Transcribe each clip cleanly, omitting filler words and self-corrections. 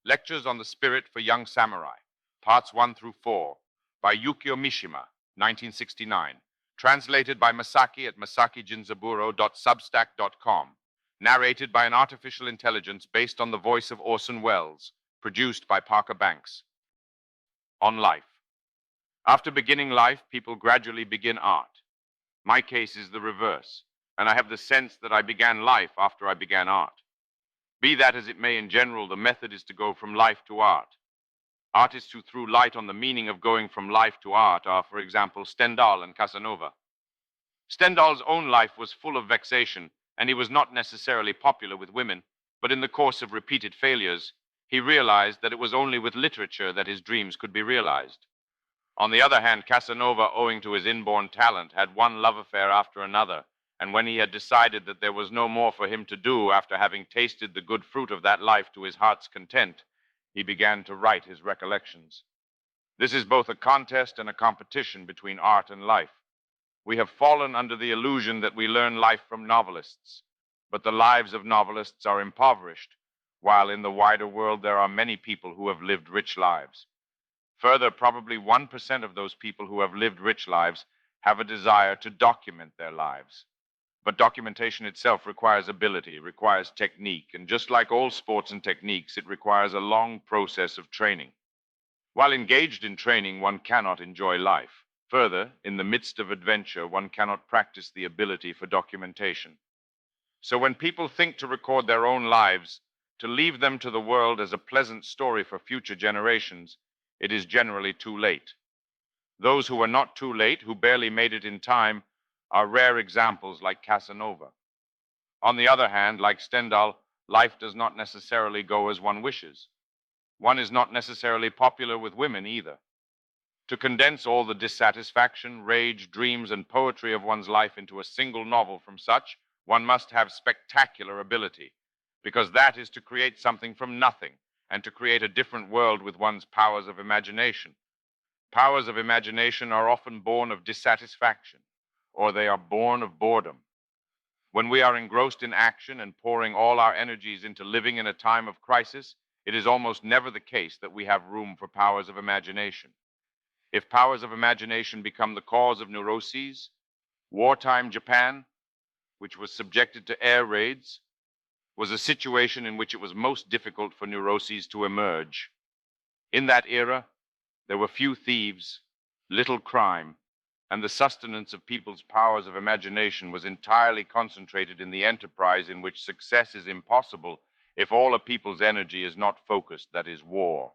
Lectures on the Spirit for Young Samurai, Parts 1 through 4, by Yukio Mishima, 1969. Translated by Masaki at masakijinzaburo.substack.com. Narrated by an artificial intelligence based on the voice of Orson Welles. Produced by Parker Banks. On life. After beginning life, people gradually begin art. My case is the reverse, and I have the sense that I began life after I began art. Be that as it may, in general, the method is to go from life to art. Artists who threw light on the meaning of going from life to art are, for example, Stendhal and Casanova. Stendhal's own life was full of vexation, and he was not necessarily popular with women, but in the course of repeated failures, he realized that it was only with literature that his dreams could be realized. On the other hand, Casanova, owing to his inborn talent, had one love affair after another, and when he had decided that there was no more for him to do after having tasted the good fruit of that life to his heart's content, he began to write his recollections. This is both a contest and a competition between art and life. We have fallen under the illusion that we learn life from novelists, but the lives of novelists are impoverished, while in the wider world there are many people who have lived rich lives. Further, probably 1% of those people who have lived rich lives have a desire to document their lives. But documentation itself requires ability, requires technique, and just like all sports and techniques, it requires a long process of training. While engaged in training, one cannot enjoy life. Further, in the midst of adventure, one cannot practice the ability for documentation. So when people think to record their own lives, to leave them to the world as a pleasant story for future generations, it is generally too late. Those who are not too late, who barely made it in time, are rare examples like Casanova. On the other hand, like Stendhal, life does not necessarily go as one wishes. One is not necessarily popular with women either. To condense all the dissatisfaction, rage, dreams, and poetry of one's life into a single novel from such, one must have spectacular ability, because that is to create something from nothing, and to create a different world with one's powers of imagination. Powers of imagination are often born of dissatisfaction, or they are born of boredom. When we are engrossed in action and pouring all our energies into living in a time of crisis, it is almost never the case that we have room for powers of imagination. If powers of imagination become the cause of neuroses, wartime Japan, which was subjected to air raids, was a situation in which it was most difficult for neuroses to emerge. In that era, there were few thieves, little crime, and the sustenance of people's powers of imagination was entirely concentrated in the enterprise in which success is impossible if all a people's energy is not focused, that is, war.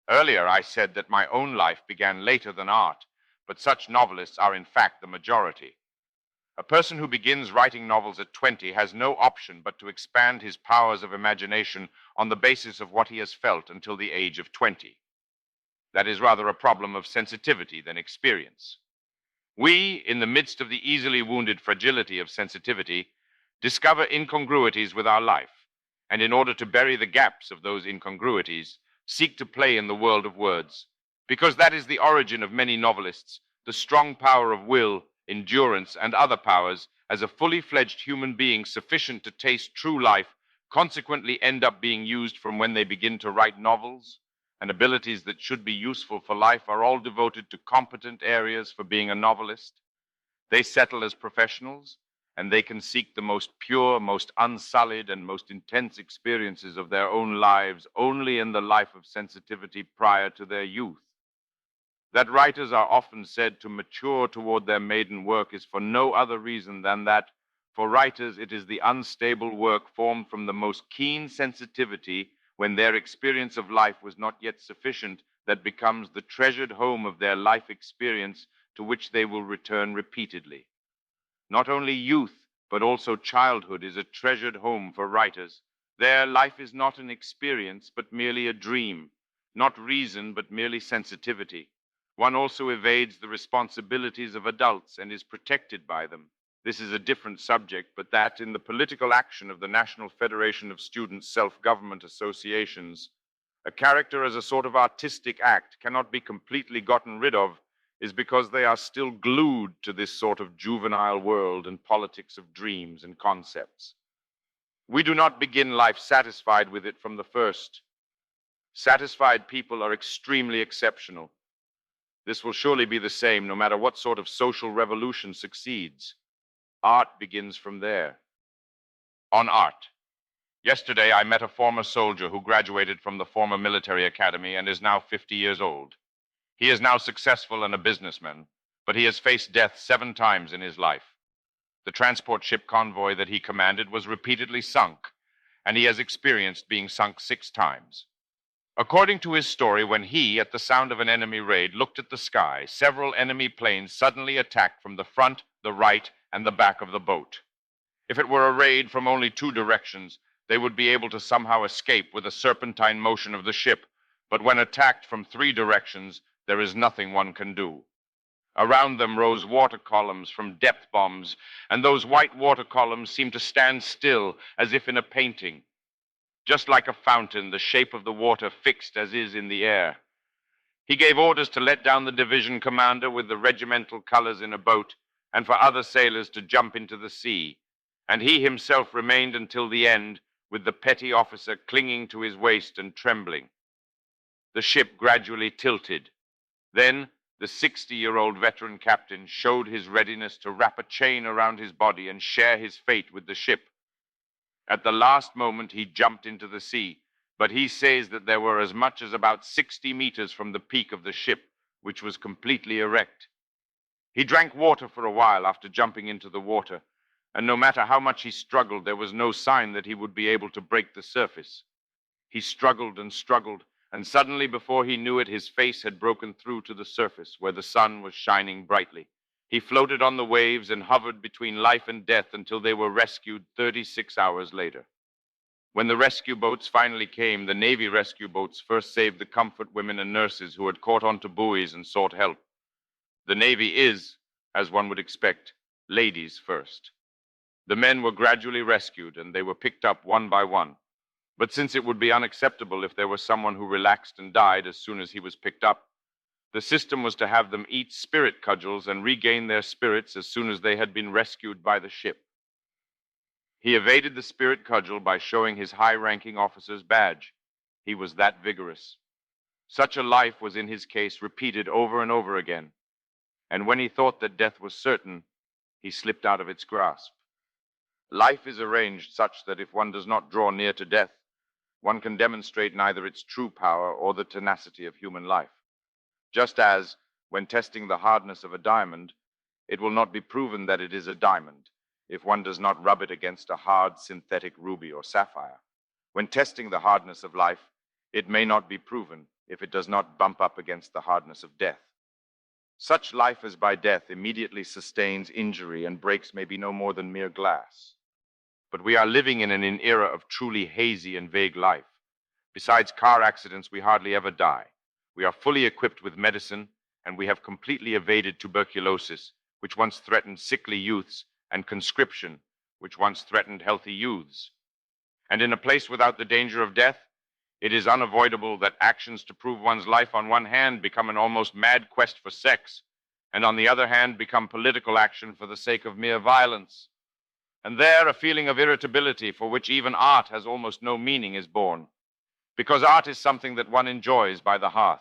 Earlier, I said that my own life began later than art, but such novelists are in fact the majority. A person who begins writing novels at 20 has no option but to expand his powers of imagination on the basis of what he has felt until the age of 20. That is rather a problem of sensitivity than experience. We, in the midst of the easily wounded fragility of sensitivity, discover incongruities with our life, and in order to bury the gaps of those incongruities, seek to play in the world of words, because that is the origin of many novelists, the strong power of will, endurance, and other powers, as a fully fledged human being sufficient to taste true life, consequently end up being used from when they begin to write novels, and abilities that should be useful for life are all devoted to competent areas for being a novelist. They settle as professionals, and they can seek the most pure, most unsullied, and most intense experiences of their own lives only in the life of sensitivity prior to their youth. That writers are often said to mature toward their maiden work is for no other reason than that, for writers, it is the unstable work formed from the most keen sensitivity when their experience of life was not yet sufficient that becomes the treasured home of their life experience to which they will return repeatedly. Not only youth, but also childhood is a treasured home for writers. There, life is not an experience, but merely a dream, not reason, but merely sensitivity. One also evades the responsibilities of adults and is protected by them. This is a different subject, but that in the political action of the National Federation of Students' Self-Government Associations, a character as a sort of artistic act cannot be completely gotten rid of is because they are still glued to this sort of juvenile world and politics of dreams and concepts. We do not begin life satisfied with it from the first. Satisfied people are extremely exceptional. This will surely be the same no matter what sort of social revolution succeeds. Art begins from there. On art. Yesterday, I met a former soldier who graduated from the former military academy and is now 50 years old. He is now successful and a businessman, but he has faced death 7 times in his life. The transport ship convoy that he commanded was repeatedly sunk, and he has experienced being sunk 6 times. According to his story, when he, at the sound of an enemy raid, looked at the sky, several enemy planes suddenly attacked from the front, the right, and the back of the boat. If it were a raid from only 2 directions, they would be able to somehow escape with a serpentine motion of the ship, but when attacked from 3 directions, there is nothing one can do. Around them rose water columns from depth bombs, and those white water columns seemed to stand still as if in a painting. Just like a fountain, the shape of the water fixed as is in the air. He gave orders to let down the division commander with the regimental colors in a boat, and for other sailors to jump into the sea, and he himself remained until the end, with the petty officer clinging to his waist and trembling. The ship gradually tilted. Then the 60-year-old veteran captain showed his readiness to wrap a chain around his body and share his fate with the ship. At the last moment, he jumped into the sea, but he says that there were as much as about 60 meters from the peak of the ship, which was completely erect. He drank water for a while after jumping into the water, and no matter how much he struggled, there was no sign that he would be able to break the surface. He struggled, and suddenly, before he knew it, his face had broken through to the surface where the sun was shining brightly. He floated on the waves and hovered between life and death until they were rescued 36 hours later. When the rescue boats finally came, the Navy rescue boats first saved the comfort women and nurses who had caught onto buoys and sought help. The Navy is, as one would expect, ladies first. The men were gradually rescued, and they were picked up one by one. But since it would be unacceptable if there was someone who relaxed and died as soon as he was picked up, the system was to have them eat spirit cudgels and regain their spirits as soon as they had been rescued by the ship. He evaded the spirit cudgel by showing his high-ranking officer's badge. He was that vigorous. Such a life was in his case repeated over and over again. And when he thought that death was certain, he slipped out of its grasp. Life is arranged such that if one does not draw near to death, one can demonstrate neither its true power or the tenacity of human life. Just as, when testing the hardness of a diamond, it will not be proven that it is a diamond if one does not rub it against a hard synthetic ruby or sapphire. When testing the hardness of life, it may not be proven if it does not bump up against the hardness of death. Such life as by death immediately sustains injury and breaks may be no more than mere glass. But we are living in an era of truly hazy and vague life. Besides car accidents, we hardly ever die. We are fully equipped with medicine, and we have completely evaded tuberculosis, which once threatened sickly youths, and conscription, which once threatened healthy youths. And in a place without the danger of death, it is unavoidable that actions to prove one's life on one hand become an almost mad quest for sex, and on the other hand become political action for the sake of mere violence. And there a feeling of irritability for which even art has almost no meaning is born, because art is something that one enjoys by the hearth.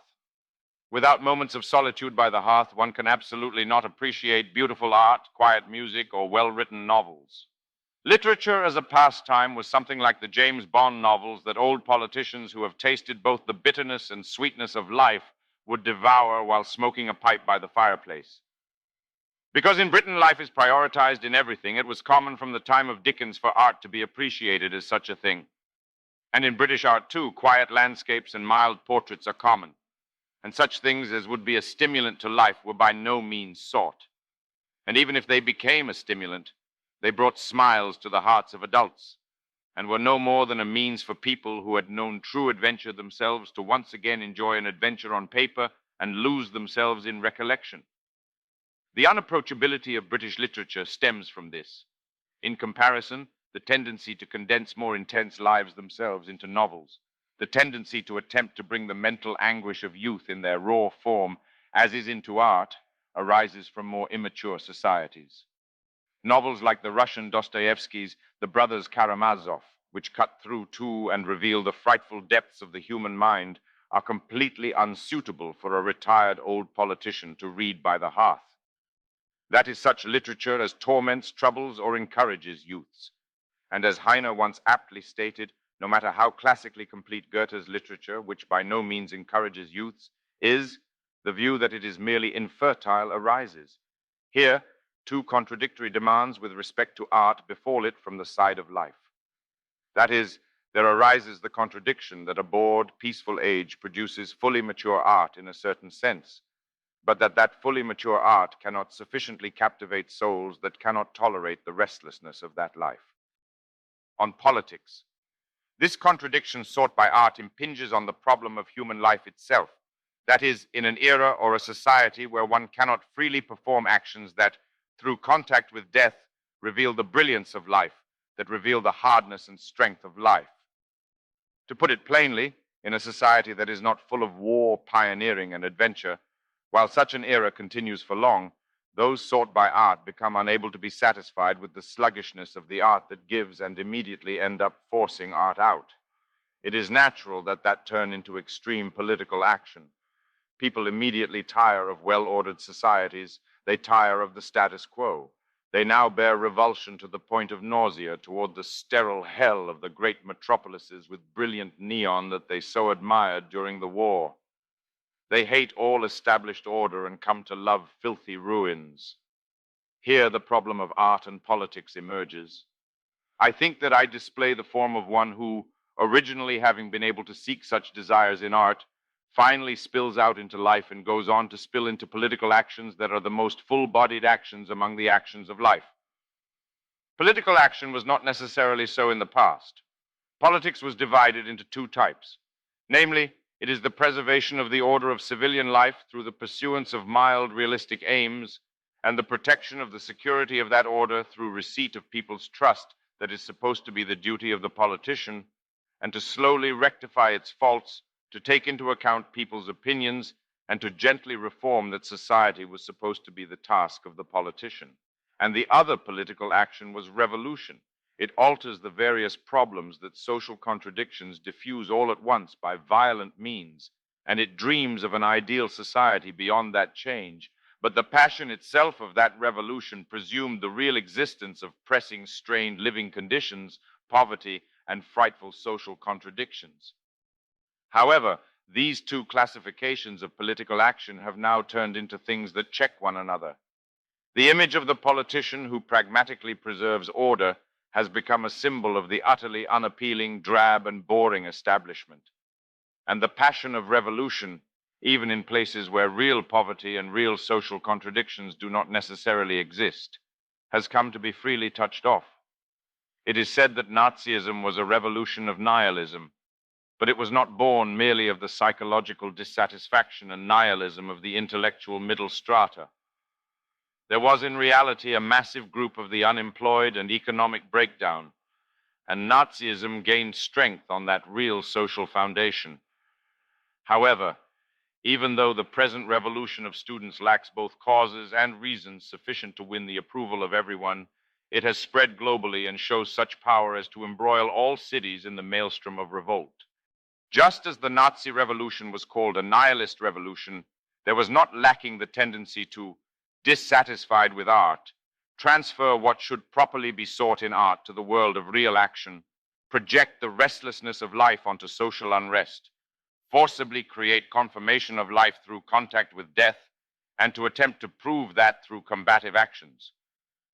Without moments of solitude by the hearth, one can absolutely not appreciate beautiful art, quiet music, or well-written novels. Literature as a pastime was something like the James Bond novels that old politicians who have tasted both the bitterness and sweetness of life would devour while smoking a pipe by the fireplace. Because in Britain life is prioritized in everything, it was common from the time of Dickens for art to be appreciated as such a thing. And in British art, too, quiet landscapes and mild portraits are common. And such things as would be a stimulant to life were by no means sought. And even if they became a stimulant, they brought smiles to the hearts of adults, and were no more than a means for people who had known true adventure themselves to once again enjoy an adventure on paper and lose themselves in recollection. The unapproachability of British literature stems from this. In comparison, the tendency to condense more intense lives themselves into novels, the tendency to attempt to bring the mental anguish of youth in their raw form, as is into art, arises from more immature societies. Novels like the Russian Dostoevsky's The Brothers Karamazov, which cut through to and reveal the frightful depths of the human mind, are completely unsuitable for a retired old politician to read by the hearth. That is such literature as torments, troubles, or encourages youths. And as Heine once aptly stated, no matter how classically complete Goethe's literature, which by no means encourages youths, is, the view that it is merely infertile arises. Here, two contradictory demands with respect to art befall it from the side of life. That is, there arises the contradiction that a bored, peaceful age produces fully mature art in a certain sense, but that fully mature art cannot sufficiently captivate souls that cannot tolerate the restlessness of that life. On politics, this contradiction sought by art impinges on the problem of human life itself. That is, in an era or a society where one cannot freely perform actions that, through contact with death, reveal the brilliance of life, that reveal the hardness and strength of life. To put it plainly, in a society that is not full of war, pioneering, and adventure, while such an era continues for long, those sought by art become unable to be satisfied with the sluggishness of the art that gives and immediately end up forcing art out. It is natural that turn into extreme political action. People immediately tire of well-ordered societies. They tire of the status quo. They now bear revulsion to the point of nausea toward the sterile hell of the great metropolises with brilliant neon that they so admired during the war. They hate all established order and come to love filthy ruins. Here the problem of art and politics emerges. I think that I display the form of one who, originally having been able to seek such desires in art, finally spills out into life and goes on to spill into political actions that are the most full-bodied actions among the actions of life. Political action was not necessarily so in the past. Politics was divided into two types. Namely, it is the preservation of the order of civilian life through the pursuance of mild, realistic aims, and the protection of the security of that order through receipt of people's trust that is supposed to be the duty of the politician, and to slowly rectify its faults, to take into account people's opinions, and to gently reform that society was supposed to be the task of the politician. And the other political action was revolution. It alters the various problems that social contradictions diffuse all at once by violent means, and it dreams of an ideal society beyond that change. But the passion itself of that revolution presumed the real existence of pressing, strained living conditions, poverty, and frightful social contradictions. However, these two classifications of political action have now turned into things that check one another. The image of the politician who pragmatically preserves order has become a symbol of the utterly unappealing, drab, and boring establishment. And the passion of revolution, even in places where real poverty and real social contradictions do not necessarily exist, has come to be freely touched off. It is said that Nazism was a revolution of nihilism, but it was not born merely of the psychological dissatisfaction and nihilism of the intellectual middle strata. There was in reality a massive group of the unemployed and economic breakdown, and Nazism gained strength on that real social foundation. However, even though the present revolution of students lacks both causes and reasons sufficient to win the approval of everyone, it has spread globally and shows such power as to embroil all cities in the maelstrom of revolt. Just as the Nazi revolution was called a nihilist revolution, there was not lacking the tendency to, dissatisfied with art, transfer what should properly be sought in art to the world of real action, project the restlessness of life onto social unrest, forcibly create confirmation of life through contact with death, and to attempt to prove that through combative actions.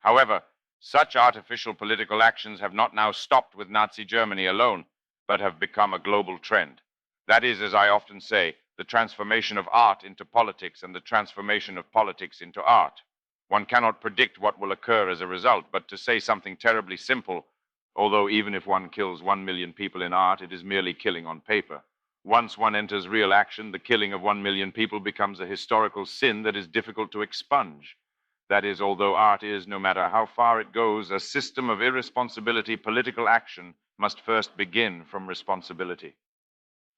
However, such artificial political actions have not now stopped with Nazi Germany alone, but have become a global trend. That is, as I often say, the transformation of art into politics and the transformation of politics into art. One cannot predict what will occur as a result, but to say something terribly simple, although even if one kills 1 million people in art, it is merely killing on paper. Once one enters real action, the killing of 1 million people becomes a historical sin that is difficult to expunge. That is, although art is, no matter how far it goes, a system of irresponsibility, political action must first begin from responsibility.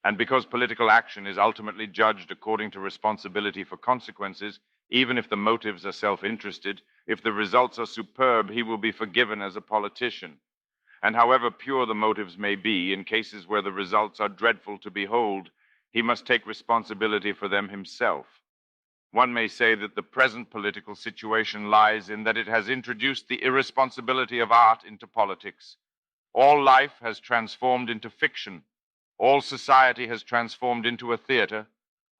And because political action is ultimately judged according to responsibility for consequences, even if the motives are self-interested, if the results are superb, he will be forgiven as a politician. And however pure the motives may be, in cases where the results are dreadful to behold, he must take responsibility for them himself. One may say that the present political situation lies in that it has introduced the irresponsibility of art into politics. All life has transformed into fiction. All society has transformed into a theater.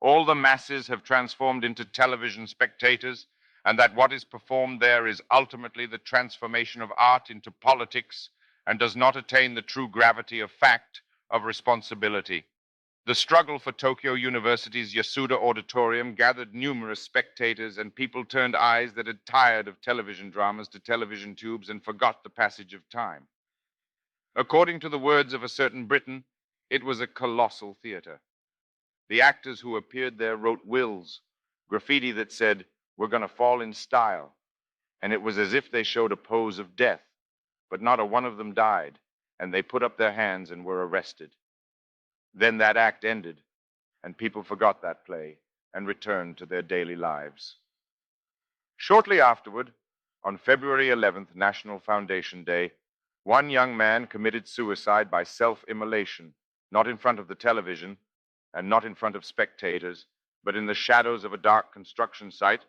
All the masses have transformed into television spectators, and that what is performed there is ultimately the transformation of art into politics and does not attain the true gravity of fact, of responsibility. The struggle for Tokyo University's Yasuda Auditorium gathered numerous spectators, and people turned eyes that had tired of television dramas to television tubes and forgot the passage of time. According to the words of a certain Briton, it was a colossal theater. The actors who appeared there wrote wills, graffiti that said, "We're going to fall in style," and it was as if they showed a pose of death, but not a one of them died, and they put up their hands and were arrested. Then that act ended, and people forgot that play and returned to their daily lives. Shortly afterward, on February 11th, National Foundation Day, one young man committed suicide by self-immolation, not in front of the television and not in front of spectators, but in the shadows of a dark construction site.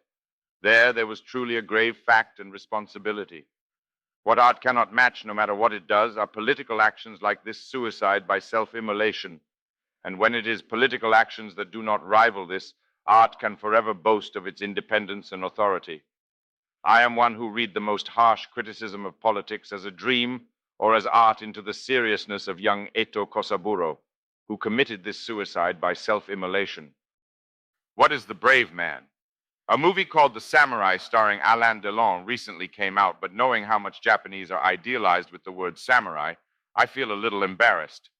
There was truly a grave fact and responsibility. What art cannot match, no matter what it does, are political actions like this suicide by self-immolation. And when it is political actions that do not rival this, art can forever boast of its independence and authority. I am one who read the most harsh criticism of politics as a dream or as art into the seriousness of young Eto Kosaburo, who committed this suicide by self-immolation. What is The Brave Man? A movie called The Samurai starring Alain Delon recently came out, but knowing how much Japanese are idealized with the word samurai, I feel a little embarrassed.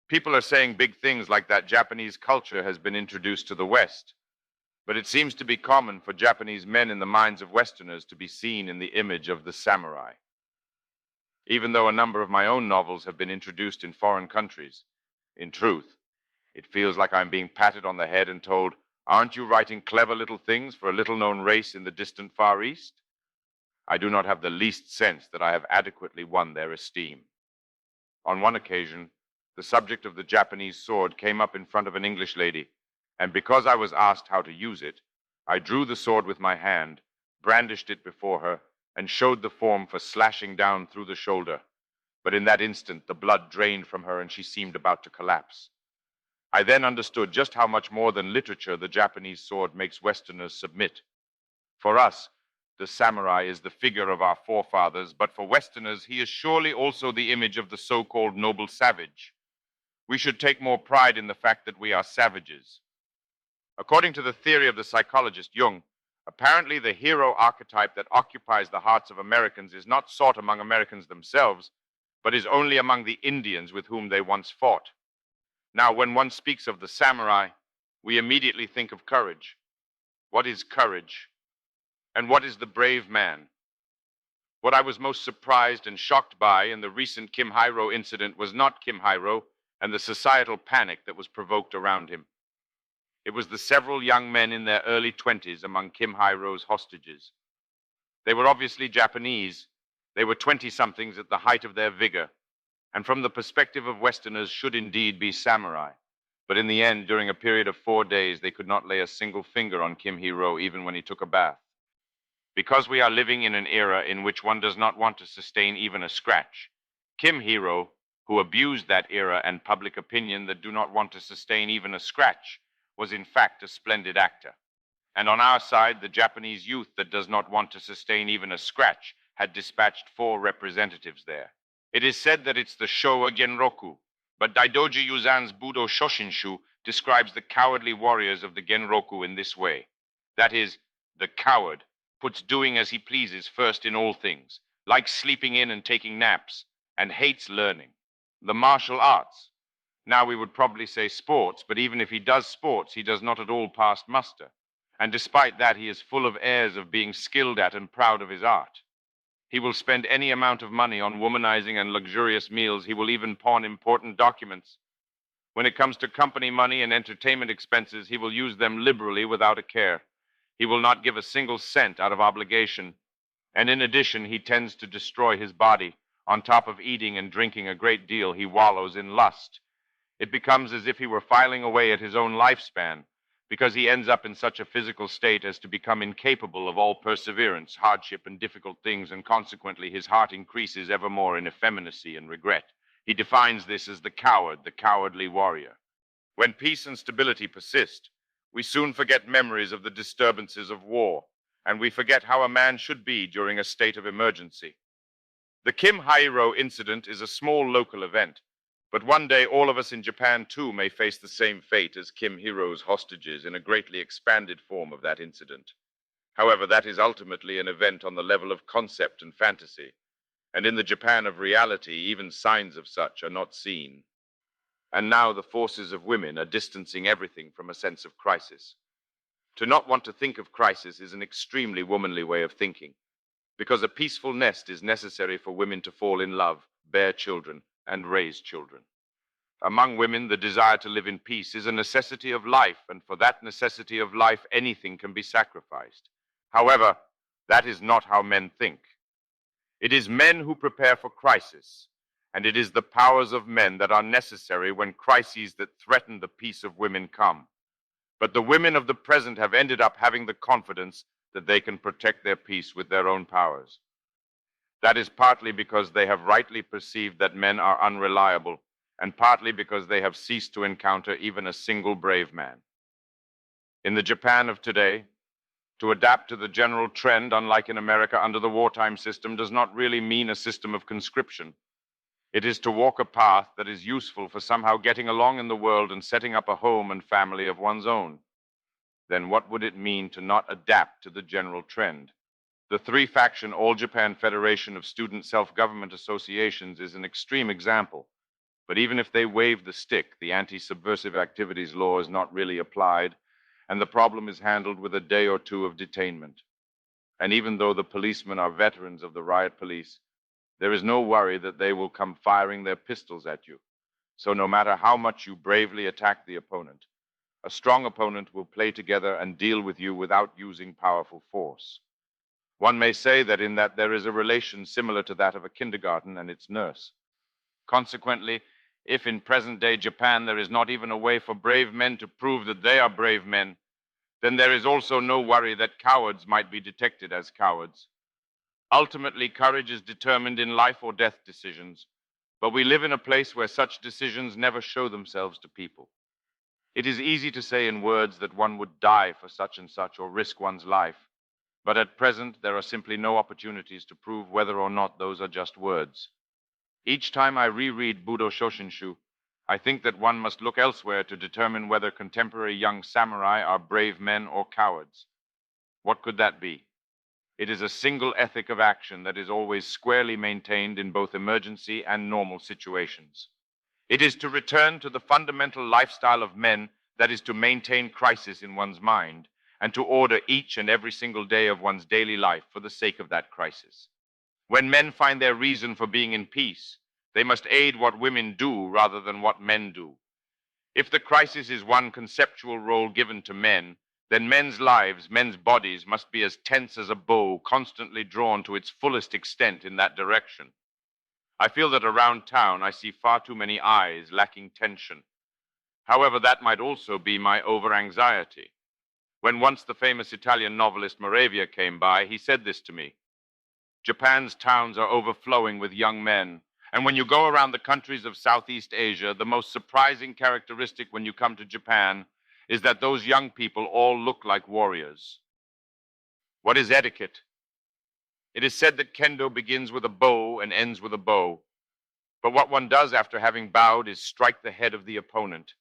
People are saying big things like that Japanese culture has been introduced to the West, but it seems to be common for Japanese men in the minds of Westerners to be seen in the image of the samurai. Even though a number of my own novels have been introduced in foreign countries, in truth, it feels like I'm being patted on the head and told, "Aren't you writing clever little things for a little-known race in the distant Far East?" I do not have the least sense that I have adequately won their esteem. On one occasion, the subject of the Japanese sword came up in front of an English lady, and because I was asked how to use it, I drew the sword with my hand, brandished it before her, and showed the form for slashing down through the shoulder. But in that instant, the blood drained from her and she seemed about to collapse. I then understood just how much more than literature the Japanese sword makes Westerners submit. For us, the samurai is the figure of our forefathers, but for Westerners, he is surely also the image of the so-called noble savage. We should take more pride in the fact that we are savages. According to the theory of the psychologist Jung, apparently the hero archetype that occupies the hearts of Americans is not sought among Americans themselves, but is only among the Indians with whom they once fought. Now, when one speaks of the samurai, we immediately think of courage. What is courage? And what is the brave man? What I was most surprised and shocked by in the recent Kim Hiro incident was not Kim Hiro and the societal panic that was provoked around him. It was the several young men in their early 20s among Kim Hiro's hostages. They were obviously Japanese. They were 20-somethings at the height of their vigor, and from the perspective of Westerners should indeed be samurai. But in the end, during a period of 4 days, they could not lay a single finger on Kim Hiro even when he took a bath. Because we are living in an era in which one does not want to sustain even a scratch, Kim Hiro, who abused that era and public opinion that do not want to sustain even a scratch, was in fact a splendid actor. And on our side, the Japanese youth that does not want to sustain even a scratch had dispatched 4 representatives there. It is said that it's the Showa Genroku, but Daidoji Yuzan's Budo Shoshinshu describes the cowardly warriors of the Genroku in this way. That is, the coward puts doing as he pleases first in all things, likes sleeping in and taking naps, and hates learning. The martial arts. Now we would probably say sports, but even if he does sports, he does not at all pass muster. And despite that, he is full of airs of being skilled at and proud of his art. He will spend any amount of money on womanizing and luxurious meals. He will even pawn important documents. When it comes to company money and entertainment expenses, he will use them liberally without a care. He will not give a single cent out of obligation. And in addition, he tends to destroy his body, On top of eating and drinking a great deal, he wallows in lust. It becomes as if he were filing away at his own lifespan, because he ends up in such a physical state as to become incapable of all perseverance, hardship, and difficult things, and consequently his heart increases ever more in effeminacy and regret. He defines this as the coward, the cowardly warrior. When peace and stability persist, we soon forget memories of the disturbances of war, and we forget how a man should be during a state of emergency. The Kim Hairo incident is a small local event, but one day all of us in Japan too may face the same fate as Kim Hiro's hostages in a greatly expanded form of that incident. However, that is ultimately an event on the level of concept and fantasy, and in the Japan of reality, even signs of such are not seen. And now the forces of women are distancing everything from a sense of crisis. To not want to think of crisis is an extremely womanly way of thinking, because a peaceful nest is necessary for women to fall in love, bear children, and raise children. Among women, the desire to live in peace is a necessity of life, and for that necessity of life, anything can be sacrificed. However, that is not how men think. It is men who prepare for crisis, and it is the powers of men that are necessary when crises that threaten the peace of women come. But the women of the present have ended up having the confidence that they can protect their peace with their own powers. That is partly because they have rightly perceived that men are unreliable, and partly because they have ceased to encounter even a single brave man. In the Japan of today, to adapt to the general trend, unlike in America under the wartime system, does not really mean a system of conscription. It is to walk a path that is useful for somehow getting along in the world and setting up a home and family of one's own. Then what would it mean to not adapt to the general trend? The three-faction All-Japan Federation of Student Self-Government Associations is an extreme example. But even if they wave the stick, the anti-subversive activities law is not really applied, and the problem is handled with a day or two of detainment. And even though the policemen are veterans of the riot police, there is no worry that they will come firing their pistols at you. So no matter how much you bravely attack the opponent, a strong opponent will play together and deal with you without using powerful force. One may say that in that there is a relation similar to that of a kindergarten and its nurse. Consequently, if in present-day Japan there is not even a way for brave men to prove that they are brave men, then there is also no worry that cowards might be detected as cowards. Ultimately, courage is determined in life or death decisions, but we live in a place where such decisions never show themselves to people. It is easy to say in words that one would die for such and such or risk one's life, but at present there are simply no opportunities to prove whether or not those are just words. Each time I reread Budo Shoshinshu, I think that one must look elsewhere to determine whether contemporary young samurai are brave men or cowards. What could that be? It is a single ethic of action that is always squarely maintained in both emergency and normal situations. It is to return to the fundamental lifestyle of men that is to maintain crisis in one's mind and to order each and every single day of one's daily life for the sake of that crisis. When men find their reason for being in peace, they must aid what women do rather than what men do. If the crisis is one conceptual role given to men, then men's lives, men's bodies must be as tense as a bow, constantly drawn to its fullest extent in that direction. I feel that around town I see far too many eyes lacking tension. However, that might also be my over-anxiety. When once the famous Italian novelist Moravia came by, he said this to me: Japan's towns are overflowing with young men, and when you go around the countries of Southeast Asia, the most surprising characteristic when you come to Japan is that those young people all look like warriors. What is etiquette? It is said that kendo begins with a bow and ends with a bow. But what one does after having bowed is strike the head of the opponent.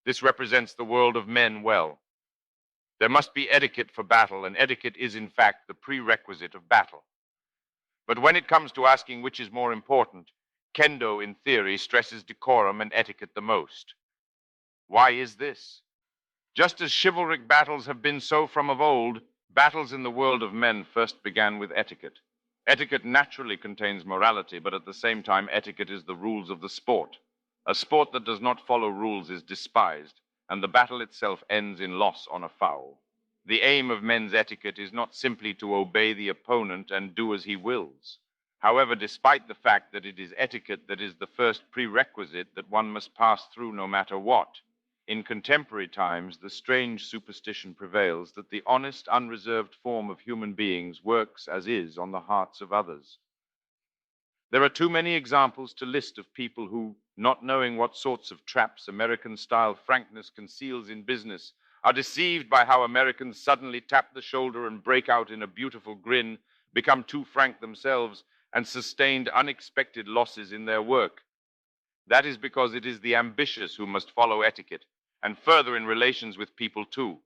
This represents the world of men well. There must be etiquette for battle, and etiquette is in fact the prerequisite of battle. But when it comes to asking which is more important, kendo in theory stresses decorum and etiquette the most. Why is this? Just as chivalric battles have been so from of old, battles in the world of men first began with etiquette. Etiquette naturally contains morality, but at the same time, etiquette is the rules of the sport. A sport that does not follow rules is despised, and the battle itself ends in loss on a foul. The aim of men's etiquette is not simply to obey the opponent and do as he wills. However, despite the fact that it is etiquette that is the first prerequisite that one must pass through no matter what, in contemporary times the strange superstition prevails that the honest, unreserved form of human beings works as is on the hearts of others. There are too many examples to list of people who, not knowing what sorts of traps American-style frankness conceals in business, are deceived by how Americans suddenly tap the shoulder and break out in a beautiful grin, become too frank themselves, and sustained unexpected losses in their work. That is because it is the ambitious who must follow etiquette, and further in relations with people too.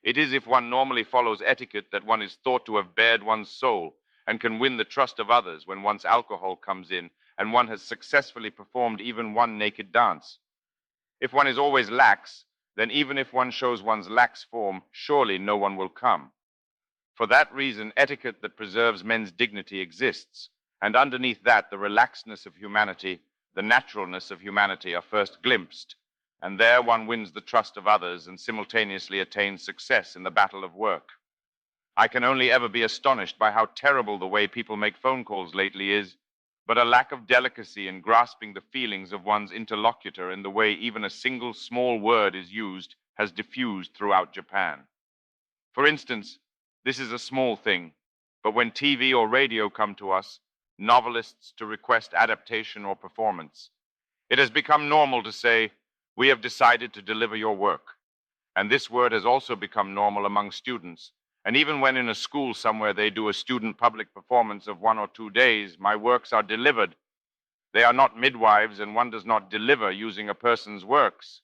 It is if one normally follows etiquette that one is thought to have bared one's soul and can win the trust of others when once alcohol comes in and one has successfully performed even one naked dance. If one is always lax, then even if one shows one's lax form, surely no one will come. For that reason, etiquette that preserves men's dignity exists, and underneath that, the relaxedness of humanity, the naturalness of humanity are first glimpsed, and there one wins the trust of others and simultaneously attains success in the battle of work. I can only ever be astonished by how terrible the way people make phone calls lately is, but a lack of delicacy in grasping the feelings of one's interlocutor in the way even a single small word is used has diffused throughout Japan. For instance, this is a small thing, but when TV or radio come to us, novelists to request adaptation or performance, it has become normal to say, "We have decided to deliver your work." And this word has also become normal among students. And even when in a school somewhere they do a student public performance of 1 or 2 days, my works are delivered. They are not midwives, and one does not deliver using a person's works.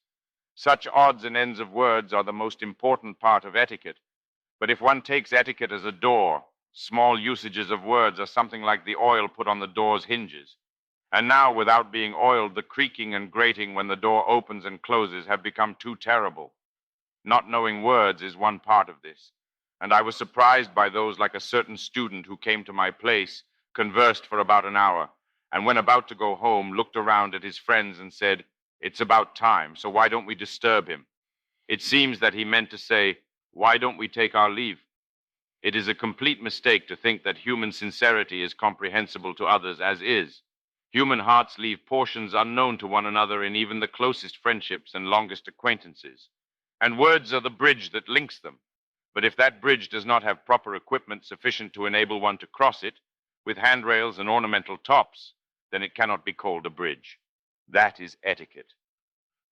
Such odds and ends of words are the most important part of etiquette. But if one takes etiquette as a door, small usages of words are something like the oil put on the door's hinges. And now, without being oiled, the creaking and grating when the door opens and closes have become too terrible. Not knowing words is one part of this. And I was surprised by those like a certain student who came to my place, conversed for about an hour, and when about to go home, looked around at his friends and said, "It's about time, so why don't we disturb him?" It seems that he meant to say, "Why don't we take our leave?" It is a complete mistake to think that human sincerity is comprehensible to others as is. Human hearts leave portions unknown to one another in even the closest friendships and longest acquaintances. And words are the bridge that links them. But if that bridge does not have proper equipment sufficient to enable one to cross it, with handrails and ornamental tops, then it cannot be called a bridge. That is etiquette.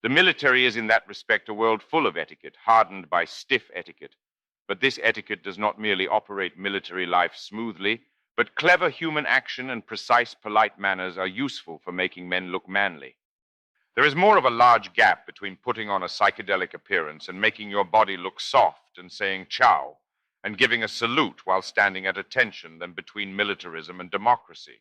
The military is in that respect a world full of etiquette, hardened by stiff etiquette. But this etiquette does not merely operate military life smoothly, but clever human action and precise, polite manners are useful for making men look manly. There is more of a large gap between putting on a psychedelic appearance and making your body look soft and saying ciao and giving a salute while standing at attention than between militarism and democracy.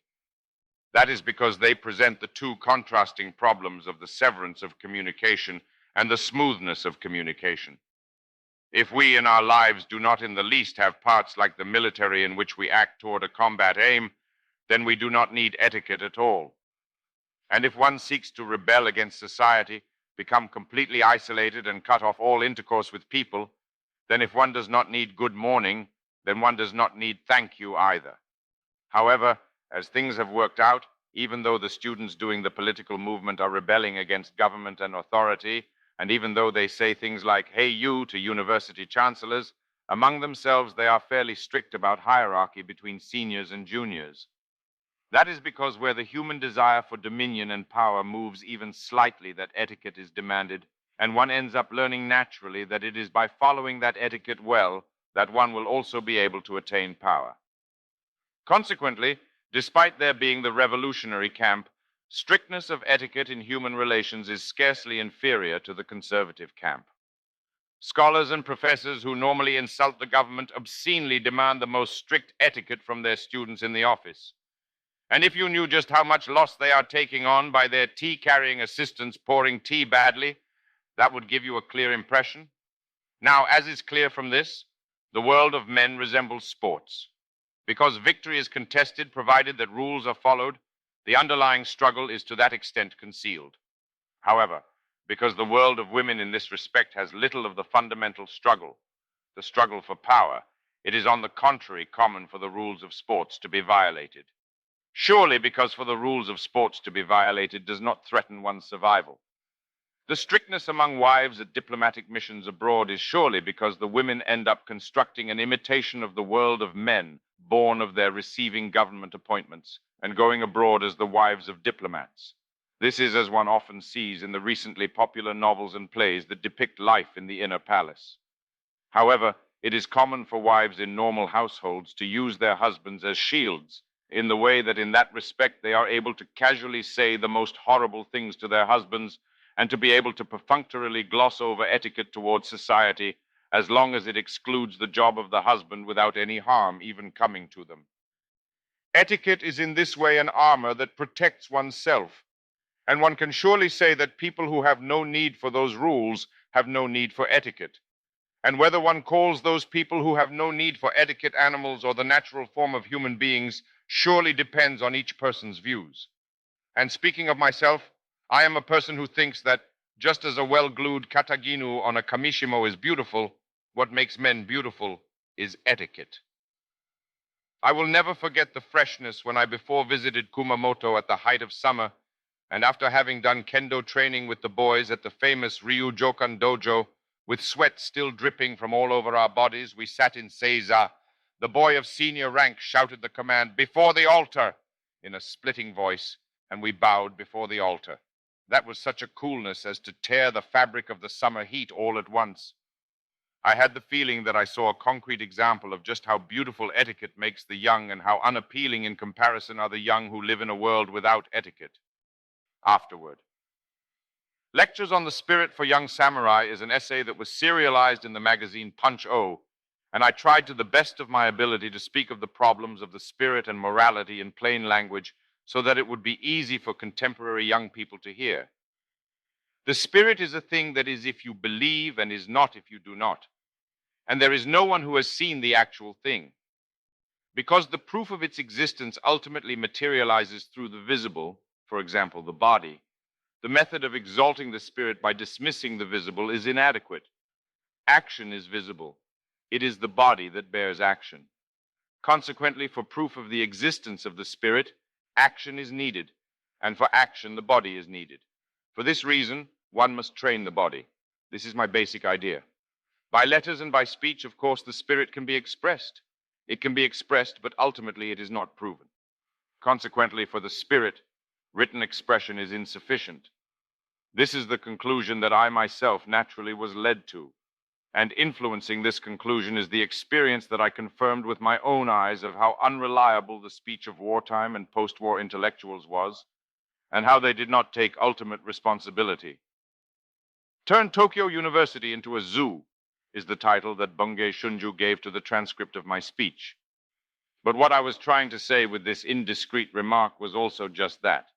That is because they present the two contrasting problems of the severance of communication and the smoothness of communication. If we in our lives do not in the least have parts like the military in which we act toward a combat aim, then we do not need etiquette at all. And if one seeks to rebel against society, become completely isolated and cut off all intercourse with people, then if one does not need good morning, then one does not need thank you either. However, as things have worked out, even though the students doing the political movement are rebelling against government and authority, and even though they say things like, "Hey you," to university chancellors, among themselves they are fairly strict about hierarchy between seniors and juniors. That is because where the human desire for dominion and power moves even slightly, that etiquette is demanded, and one ends up learning naturally that it is by following that etiquette well that one will also be able to attain power. Consequently, despite there being the revolutionary camp, strictness of etiquette in human relations is scarcely inferior to the conservative camp. Scholars and professors who normally insult the government obscenely demand the most strict etiquette from their students in the office. And if you knew just how much loss they are taking on by their tea-carrying assistants pouring tea badly, that would give you a clear impression. Now, as is clear from this, the world of men resembles sports. Because victory is contested, provided that rules are followed, the underlying struggle is to that extent concealed. However, because the world of women in this respect has little of the fundamental struggle, the struggle for power, it is on the contrary common for the rules of sports to be violated. Surely because for the rules of sports to be violated does not threaten one's survival. The strictness among wives at diplomatic missions abroad is surely because the women end up constructing an imitation of the world of men, born of their receiving government appointments and going abroad as the wives of diplomats. This is as one often sees in the recently popular novels and plays that depict life in the inner palace. However, it is common for wives in normal households to use their husbands as shields, in the way that in that respect they are able to casually say the most horrible things to their husbands and to be able to perfunctorily gloss over etiquette towards society as long as it excludes the job of the husband without any harm even coming to them. Etiquette is in this way an armor that protects oneself, and one can surely say that people who have no need for those rules have no need for etiquette. And whether one calls those people who have no need for etiquette animals or the natural form of human beings surely depends on each person's views. And speaking of myself, I am a person who thinks that just as a well-glued kataginu on a kamishimo is beautiful, what makes men beautiful is etiquette. I will never forget the freshness when I before visited Kumamoto at the height of summer, and after having done kendo training with the boys at the famous Ryujokan dojo, with sweat still dripping from all over our bodies, we sat in seiza. The boy of senior rank shouted the command, "Before the altar," in a splitting voice, and we bowed before the altar. That was such a coolness as to tear the fabric of the summer heat all at once. I had the feeling that I saw a concrete example of just how beautiful etiquette makes the young and how unappealing in comparison are the young who live in a world without etiquette. Afterword. Lectures on the Spirit for Young Samurai is an essay that was serialized in the magazine Punch-O, and I tried to the best of my ability to speak of the problems of the spirit and morality in plain language so that it would be easy for contemporary young people to hear. The spirit is a thing that is if you believe and is not if you do not, and there is no one who has seen the actual thing. Because the proof of its existence ultimately materializes through the visible, for example, the body, the method of exalting the spirit by dismissing the visible is inadequate. Action is visible. It is the body that bears action. Consequently, for proof of the existence of the spirit, action is needed, and for action, the body is needed. For this reason, one must train the body. This is my basic idea. By letters and by speech, of course, the spirit can be expressed. It can be expressed, but ultimately it is not proven. Consequently, for the spirit, written expression is insufficient. This is the conclusion that I myself naturally was led to, and influencing this conclusion is the experience that I confirmed with my own eyes of how unreliable the speech of wartime and post-war intellectuals was, and how they did not take ultimate responsibility. Turn Tokyo University into a zoo is the title that Bungei Shunju gave to the transcript of my speech. But what I was trying to say with this indiscreet remark was also just that.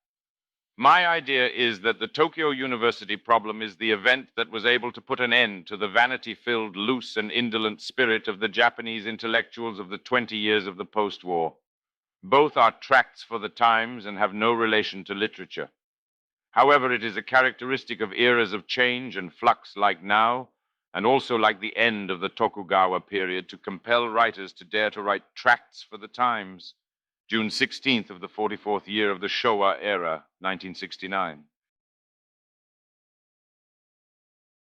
My idea is that the Tokyo University problem is the event that was able to put an end to the vanity-filled, loose and indolent spirit of the Japanese intellectuals of the 20 years of the post-war. Both are tracts for the times and have no relation to literature. However, it is a characteristic of eras of change and flux like now, and also like the end of the Tokugawa period, to compel writers to dare to write tracts for the times. June 16th of the 44th year of the Showa era, 1969.